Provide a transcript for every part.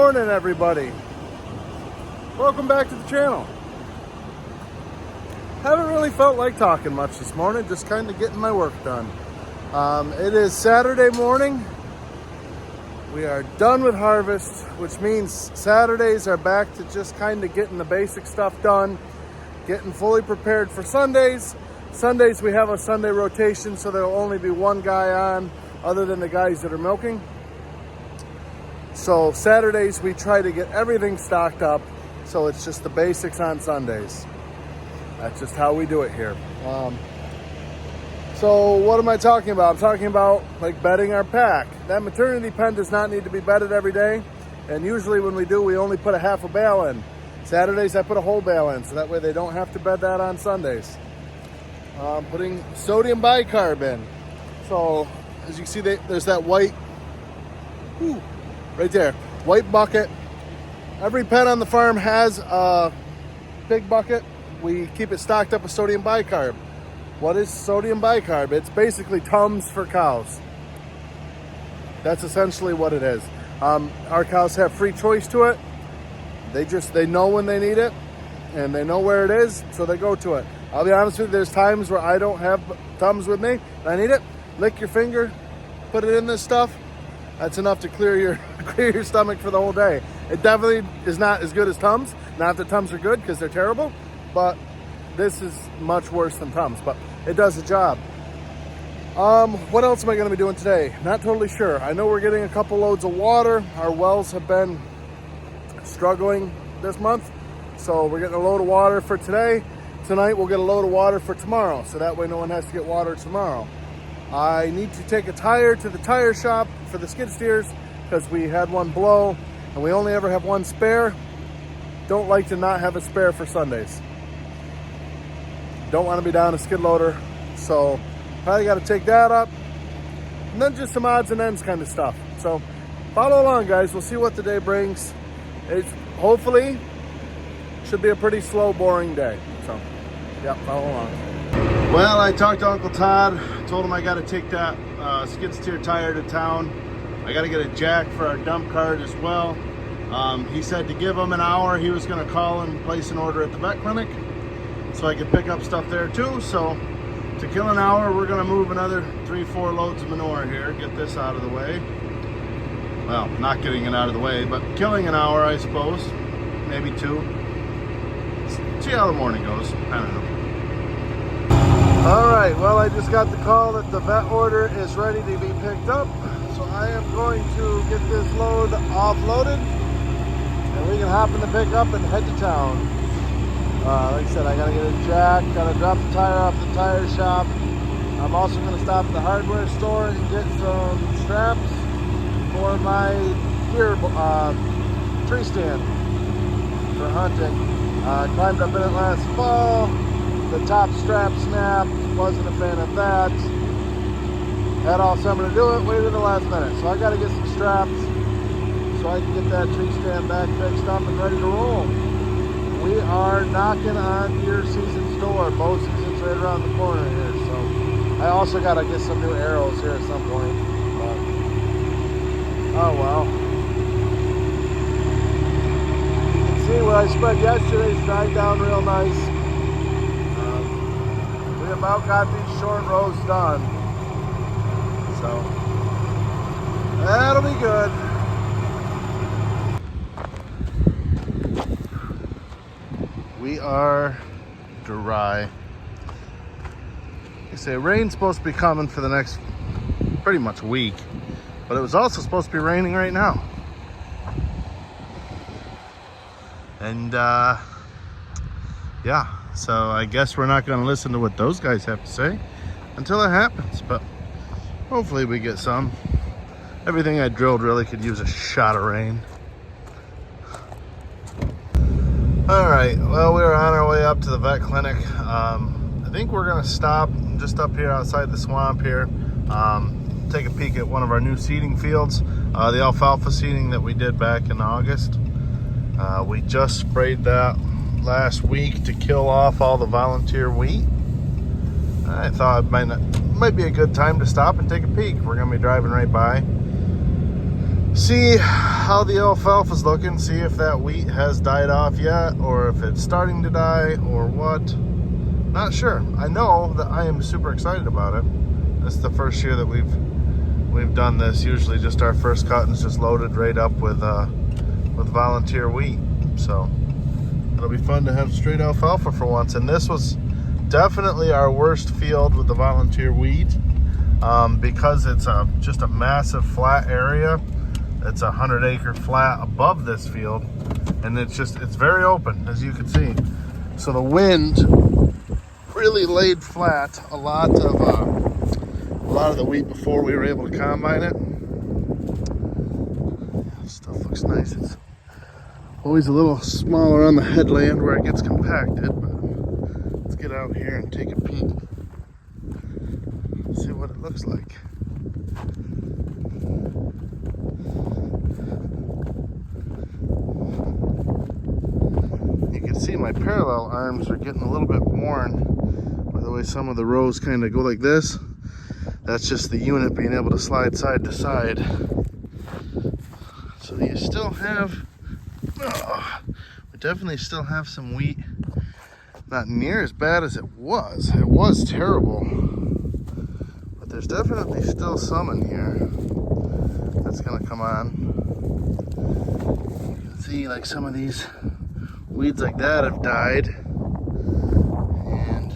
morning, everybody. Welcome back to the channel. Haven't really felt like talking much this morning, just kind of getting my work done. It is Saturday morning. We are done with harvest, which means Saturdays are back to just kind of getting the basic stuff done, getting fully prepared for Sundays. Sundays we have a Sunday rotation, so there'll only be one guy on other than the guys that are milking. So Saturdays we try to get everything stocked up, so it's just the basics on Sundays. That's just how we do it here. So what am I talking about? I'm talking about like bedding our pack. That maternity pen does not need to be bedded every day, and usually when we do, we only put a half a bale in. Saturdays I put a whole bale in, so that way they don't have to bed that on Sundays. Putting sodium bicarb in. So as you can see, there's that white, right there, white bucket. Every pen on the farm has a big bucket. We keep it stocked up with sodium bicarb. What is sodium bicarb? It's basically Tums for cows. That's essentially what it is. Our cows have free choice to it. They know when they need it, and they know where it is, so they go to it. I'll be honest with you, there's times where I don't have Tums with me, and I need it. Lick your finger, put it in this stuff. That's enough to clear your stomach for the whole day. It definitely is not as good as Tums. Not that Tums are good, because they're terrible, but this is much worse than Tums, but it does the job. What else am I going to be doing today? Not totally sure. I know we're getting a couple loads of water. Our wells have been struggling this month, so we're getting a load of water for today. Tonight we'll get a load of water for tomorrow, so that way no one has to get water tomorrow. I need to take a tire to the tire shop for the skid steers because we had one blow and we only ever have one spare. Don't like to not have a spare for Sundays. Don't want to be down a skid loader, so probably got to take that up. And then just some odds and ends kind of stuff. So follow along, guys. We'll see what the day brings. It's hopefully should be a pretty slow, boring day. So yeah, follow along. Well, I talked to Uncle Todd, told him I got to take that skid steer tire to town. I got to get a jack for our dump cart as well. He said to give him an hour, he was going to call and place an order at the vet clinic so I could pick up stuff there too. So to kill an hour, we're going to move another 3-4 loads of manure here, get this out of the way. Well, not getting it out of the way, but killing an hour, I suppose, maybe 2. See how the morning goes. I don't know. All right, well, I just got the call that the vet order is ready to be picked up. So I am going to get this load offloaded and we can hop in the pickup and head to town. Like I said, I gotta get a jack, gotta drop the tire off the tire shop. I'm also gonna stop at the hardware store and get some straps for my deer tree stand for hunting. Climbed up in it last fall. The top strap snapped. Wasn't a fan of that. Had all summer to do it. Waited the last minute. So I got to get some straps so I can get that tree stand back fixed up and ready to roll. We are knocking on deer season's door. Bow season's right around the corner here. So I also got to get some new arrows here at some point. But, oh well. See where I spread yesterday's dried down real nice. We about got these short rows done, so that'll be good. We are dry. They say rain's supposed to be coming for the next pretty much week, but it was also supposed to be raining right now. And yeah, so I guess we're not going to listen to what those guys have to say until it happens, but hopefully we get some. Everything I drilled really could use a shot of rain. All right, well, we are on our way up to the vet clinic. I think we're going to stop just up here outside the swamp here, take a peek at one of our new seeding fields, the alfalfa seeding that we did back in August. We just sprayed that last week to kill off all the volunteer wheat. I thought it might be a good time to stop and take a peek. We're going to be driving right by. see how the alfalfa's looking, see if that wheat has died off yet, or if it's starting to die, or what. Not sure. I know that I am super excited about it. This is the first year that we've done this. Usually just our first cotton's just loaded right up with volunteer wheat. So it'll be fun to have straight alfalfa for once. And this was definitely our worst field with the volunteer wheat, because it's just a massive flat area. It's a 100-acre flat above this field, and it's very open, as you can see. So the wind really laid flat a lot of the wheat before we were able to combine it. Stuff looks nice. It's always a little smaller on the headland where it gets compacted, but let's get out here and take a peek. See what it looks like. You can see my parallel arms are getting a little bit worn by the way some of the rows kind of go like this. That's just the unit being able to slide side to side. So you still have, we definitely still have some wheat. Not near as bad as it was. It was terrible. But there's definitely still some in here that's gonna come on. You can see like some of these weeds like that have died. And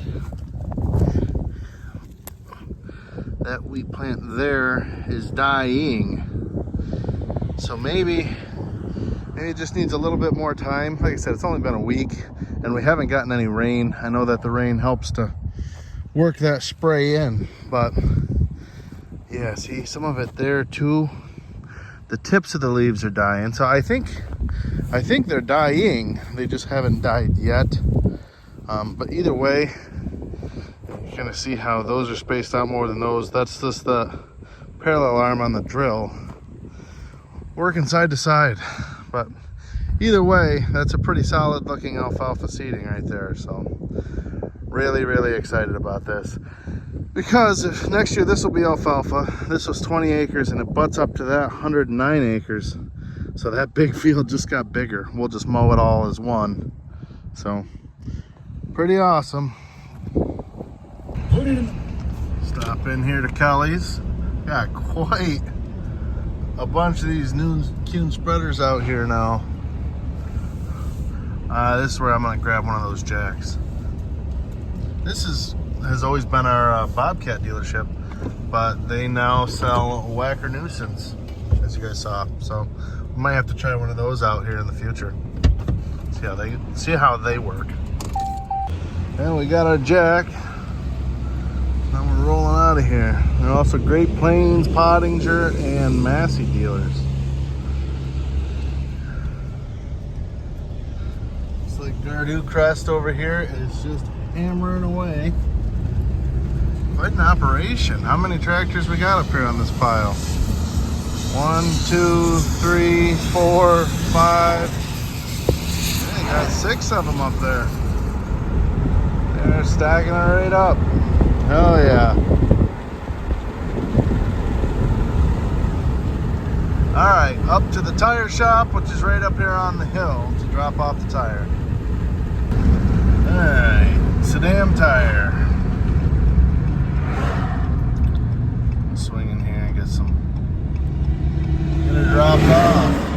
that wheat plant there is dying. So maybe it just needs a little bit more time. Like I said, it's only been a week and we haven't gotten any rain. I know that the rain helps to work that spray in, but yeah, see some of it there too. The tips of the leaves are dying. So I think they're dying. They just haven't died yet. But either way, you're gonna see how those are spaced out more than those. That's just the parallel arm on the drill working side to side. But either way, that's a pretty solid looking alfalfa seeding right there. So really excited about this, because if next year this will be alfalfa. This was 20 acres and it butts up to that 109 acres. So that big field just got bigger. We'll just mow it all as one. So pretty awesome. Stop in here to Kelly's. Got quite a bunch of these new Kuhn spreaders out here now. This is where I'm gonna grab one of those jacks. This has always been our Bobcat dealership, but they now sell Whacker Nuisance, as you guys saw. So we might have to try one of those out here in the future. See how they work. And we got our jack. Now we're rolling out of here. They're also Great Plains, Pottinger, and Massey dealers. Looks like Gardu Crest over here is just hammering away. Quite an operation. How many tractors we got up here on this pile? 1, 2, 3, 4, 5. They got 6 of them up there. They're stacking it right up. Hell yeah. Alright, up to the tire shop, which is right up here on the hill, to drop off the tire. Alright, Sedan Tire. Swing in here and get it dropped off.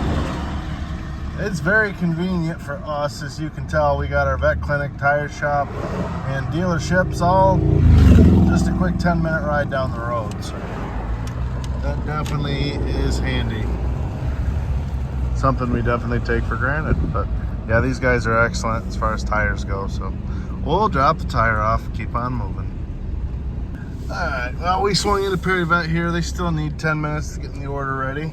It's very convenient for us. As you can tell, we got our vet clinic, tire shop, and dealerships all just a quick 10-minute ride down the road. So that definitely is handy. Something we definitely take for granted. But yeah, these guys are excellent as far as tires go. So we'll drop the tire off and keep on moving. Alright, well, we swung into Perry Vet here. They still need 10 minutes to get the order ready.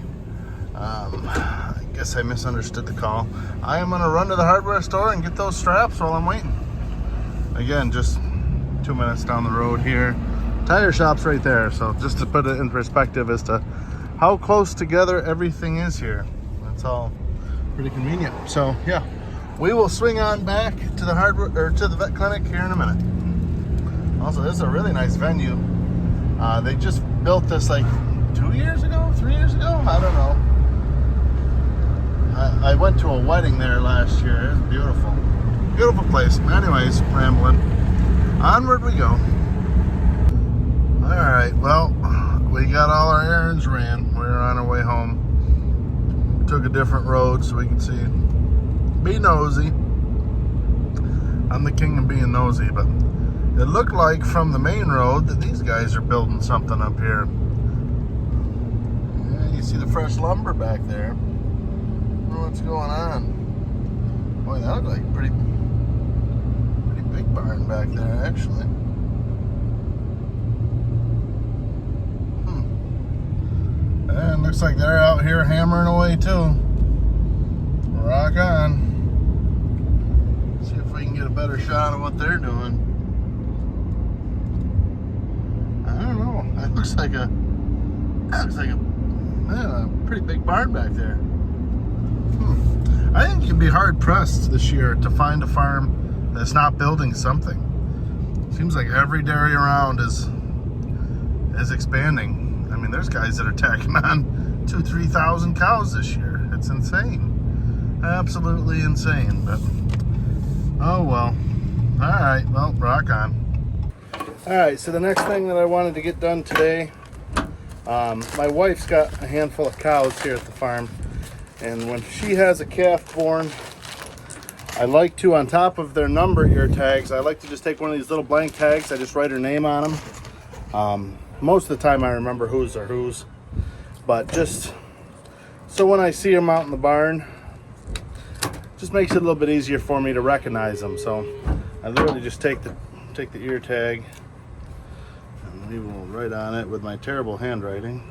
I guess I misunderstood the call. I am gonna run to the hardware store and get those straps while I'm waiting. Again, just 2 minutes down the road here. Tire shop's right there, so just to put it in perspective as to how close together everything is here. That's all pretty convenient. So yeah, we will swing on back to the hardware or to the vet clinic here in a minute. Also, this is a really nice venue. They just built this like 2 years ago, 3 years ago, I don't know. I went to a wedding there last year. It was beautiful. Beautiful place. Anyways, rambling. Onward we go. Alright, well, we got all our errands ran. We're on our way home. We took a different road so we can see. Be nosy. I'm the king of being nosy, but it looked like from the main road that these guys are building something up here. Yeah, you see the fresh lumber back there. I don't know what's going on. Boy, that looked like a pretty big barn back there, actually. And looks like they're out here hammering away too. Rock on. See if we can get a better shot of what they're doing. I don't know. That looks like a pretty big barn back there. I think you'd be hard pressed this year to find a farm that's not building something. Seems like every dairy around is expanding. I mean, there's guys that are tacking on 2,000-3,000 cows this year. It's insane. Absolutely insane. But oh well. Alright, well, rock on. Alright, so the next thing that I wanted to get done today, my wife's got a handful of cows here at the farm, and when she has a calf born, I like to, on top of their number ear tags, I like to just take one of these little blank tags. I just write her name on them. Most of the time I remember whose are whose, but just so when I see them out in the barn, just makes it a little bit easier for me to recognize them. So I literally just take the ear tag and we will write on it with my terrible handwriting.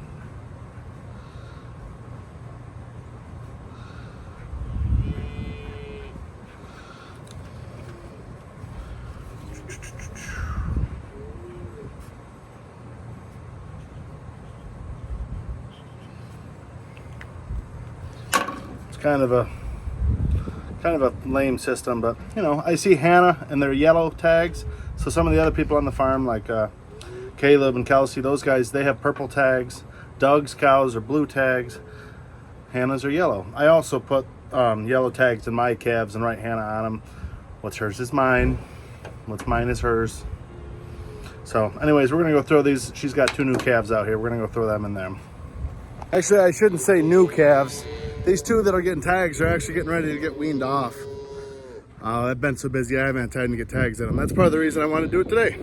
Kind of a lame system, but you know, I see Hannah and their yellow tags. So some of the other people on the farm, like Caleb and Kelsey, those guys, they have purple tags. Doug's cows are blue tags. Hannah's are yellow. I also put yellow tags in my calves and write Hannah on them. What's hers is mine. What's mine is hers. So anyways, we're gonna go throw these. She's got 2 new calves out here. We're gonna go throw them in there. Actually, I shouldn't say new calves. These 2 that are getting tags are actually getting ready to get weaned off. I've been so busy, I haven't had time to get tags in them. That's part of the reason I want to do it today.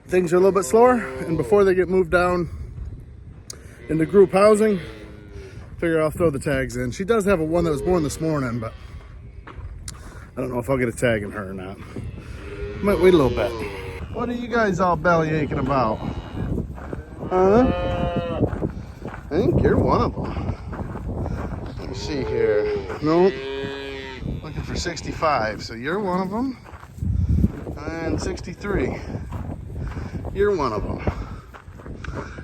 Things are a little bit slower, and before they get moved down into group housing, figure I'll throw the tags in. She does have one that was born this morning, but I don't know if I'll get a tag in her or not. Might wait a little bit. What are you guys all belly aching about? Huh? I think you're one of them. Let me see here. Nope. Looking for 65. So you're one of them. And 63. You're one of them.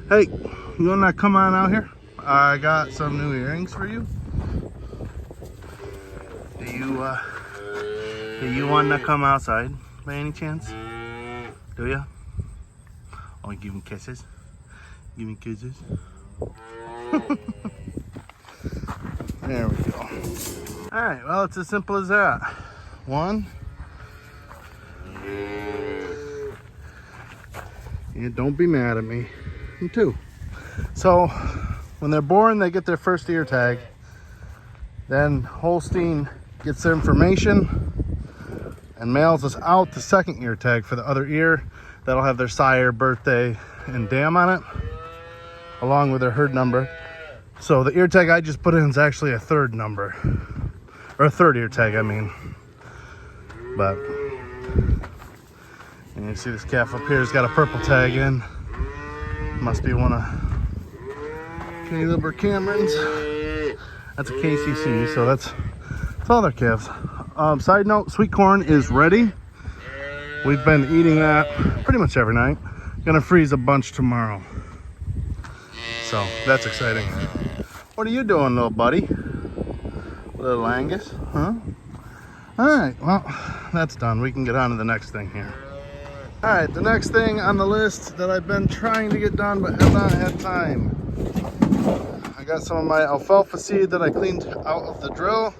Hey, you wanna come on out here? I got some new earrings for you. Do you wanna come outside by any chance? Do ya? Oh, give me kisses. Give me kisses. There we go. All right, well, it's as simple as that. 1. And don't be mad at me. And 2. So when they're born, they get their first ear tag. Then Holstein gets their information and mails us out the second ear tag for the other ear. That'll have their sire, birthday, and dam on it, along with their herd number. So the ear tag I just put in is actually a 3rd number, or a 3rd ear tag, I mean. But, and you see this calf up here has got a purple tag in. Must be one of Caleb or Cameron's. That's a KCC, so that's all their calves. Side note, sweet corn is ready. We've been eating that pretty much every night. Gonna freeze a bunch tomorrow. So that's exciting. What are you doing, little buddy? Little Angus, huh? All right, well, that's done. We can get on to the next thing here. All right, the next thing on the list that I've been trying to get done but have not had time. I got some of my alfalfa seed that I cleaned out of the drill.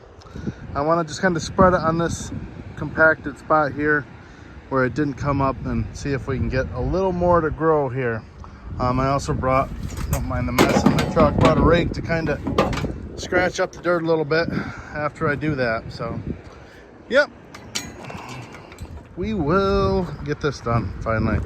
I want to just kind of spread it on this compacted spot here where it didn't come up, and see if we can get a little more to grow here. I also brought, don't mind the mess in the truck, brought a rake to kind of scratch up the dirt a little bit after I do that. So, yep, we will get this done finally.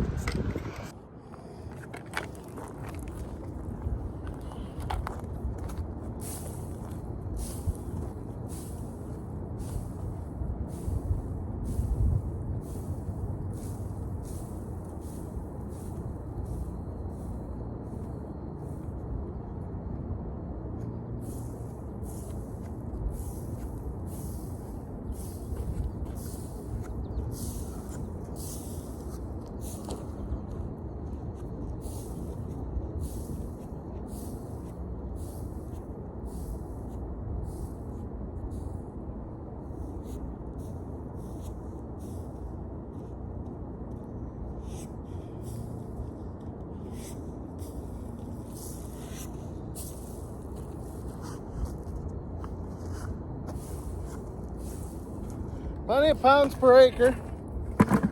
Plenty of pounds per acre,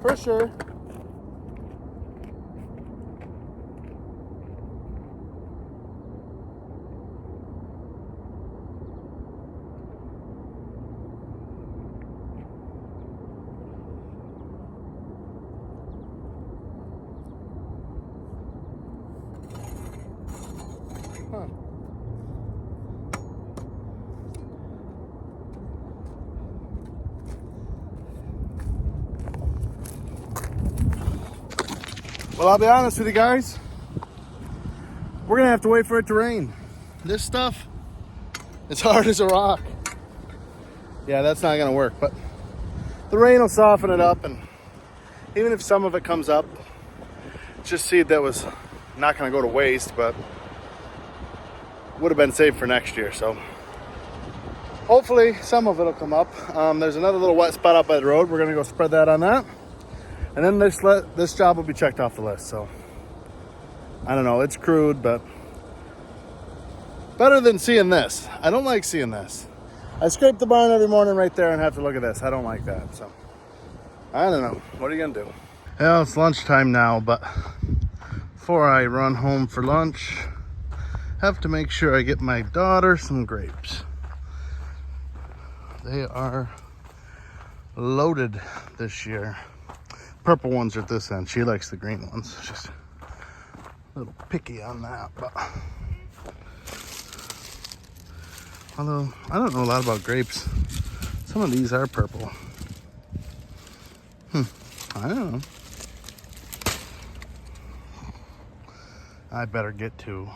for sure. Huh. Well, I'll be honest with you guys, we're gonna have to wait for it to rain. This stuff, it's hard as a rock. Yeah, that's not gonna work, but the rain will soften it up, and even if some of it comes up, it's just seed that was not gonna go to waste, but would have been saved for next year. So hopefully some of it will come up. There's another little wet spot out by the road. We're gonna go spread that on that. And then this job will be checked off the list. So I don't know, it's crude, but better than seeing this. I don't like seeing this. I scrape the barn every morning right there and have to look at this. I don't like that. So I don't know. What are you gonna do? Well, it's lunchtime now, but before I run home for lunch, I have to make sure I get my daughter some grapes. They are loaded this year. Purple ones are at this end. She likes the green ones. She's a little picky on that, but although I don't know a lot about grapes, some of these are purple. I don't know. I better get to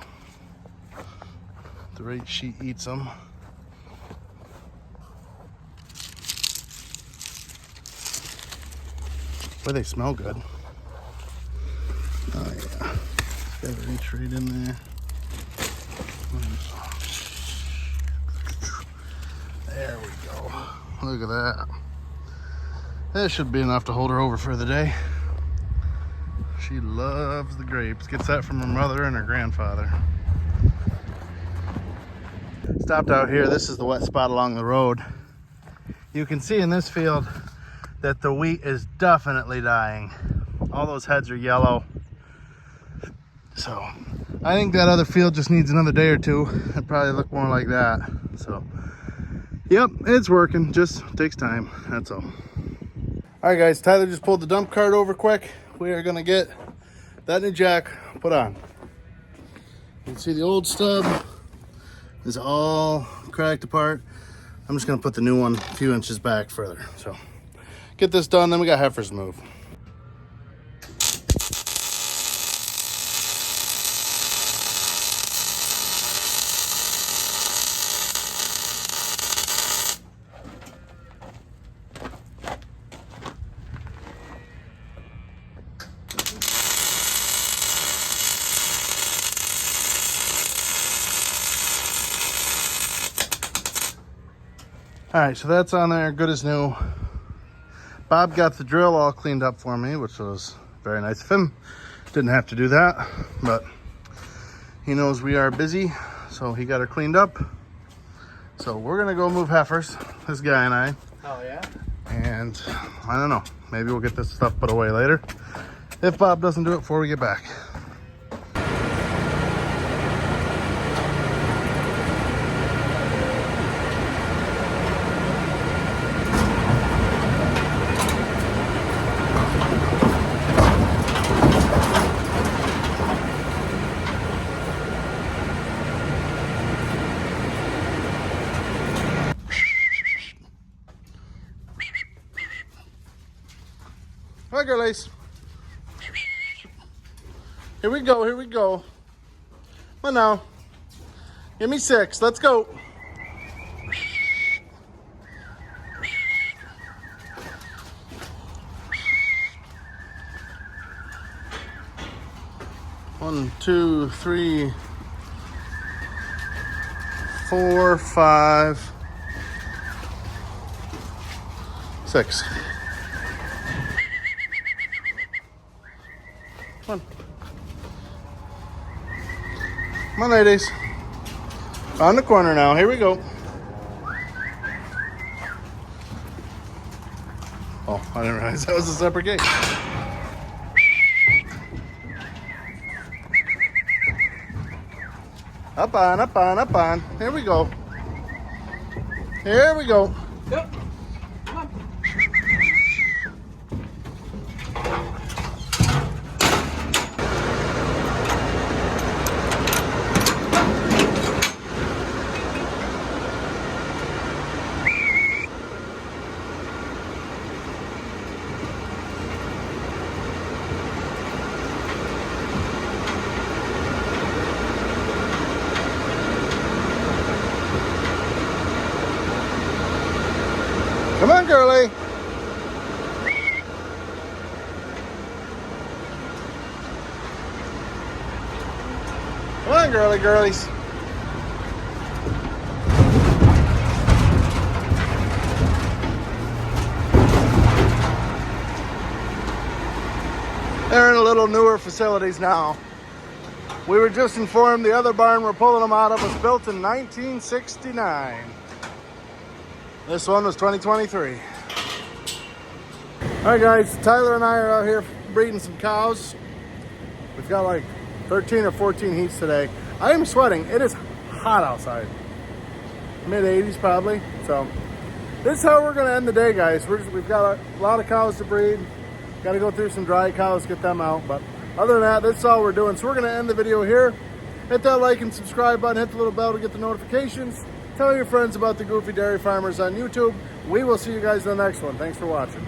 the rate she eats them. Boy, they smell good. Oh yeah, gotta reach right in there. There we go. Look at that. That should be enough to hold her over for the day. She loves the grapes. Gets that from her mother and her grandfather. Stopped out here. This is the wet spot along the road. You can see in this field that the wheat is definitely dying. All those heads are yellow. So I think that other field just needs another day or two. It'd probably look more like that. So yep, it's working, just takes time, that's all. All right guys, Tyler just pulled the dump cart over quick. We are gonna get that new jack put on. You can see the old stub is all cracked apart. I'm just gonna put the new one a few inches back further. So get this done, then we got heifers to move. All right, so that's on there, good as new. Bob got the drill all cleaned up for me, which was very nice of him. Didn't have to do that, but he knows we are busy, So he got her cleaned up. So we're gonna go move heifers, this guy and I. Oh yeah? And I don't know, maybe we'll get this stuff put away later if Bob doesn't do it before we get back. Hi, girlies. Here we go, here we go. Come on now. Give me 6, let's go. One, 2, 3, 4, 5, 6. Come on. Come on, ladies. On the corner now. Here we go. Oh, I didn't realize that was a separate gate. Up on, up on, up on. Here we go. Here we go. Yep. Come on. Come on, girlie. Come on, girly girlies. They're in a little newer facilities now. We were just informed the other barn we're pulling them out of was built in 1969. This one was 2023. All right, guys, Tyler and I are out here breeding some cows. We've got like 13 or 14 heats today. I am sweating. It is hot outside. Mid-80s probably. So this is how we're going to end the day, guys. We've got a lot of cows to breed. Got to go through some dry cows, get them out. But other than that, that's all we're doing. So we're going to end the video here. Hit that like and subscribe button. Hit the little bell to get the notifications. Tell your friends about the Goofy Dairy Farmers on YouTube. We will see you guys in the next one. Thanks for watching.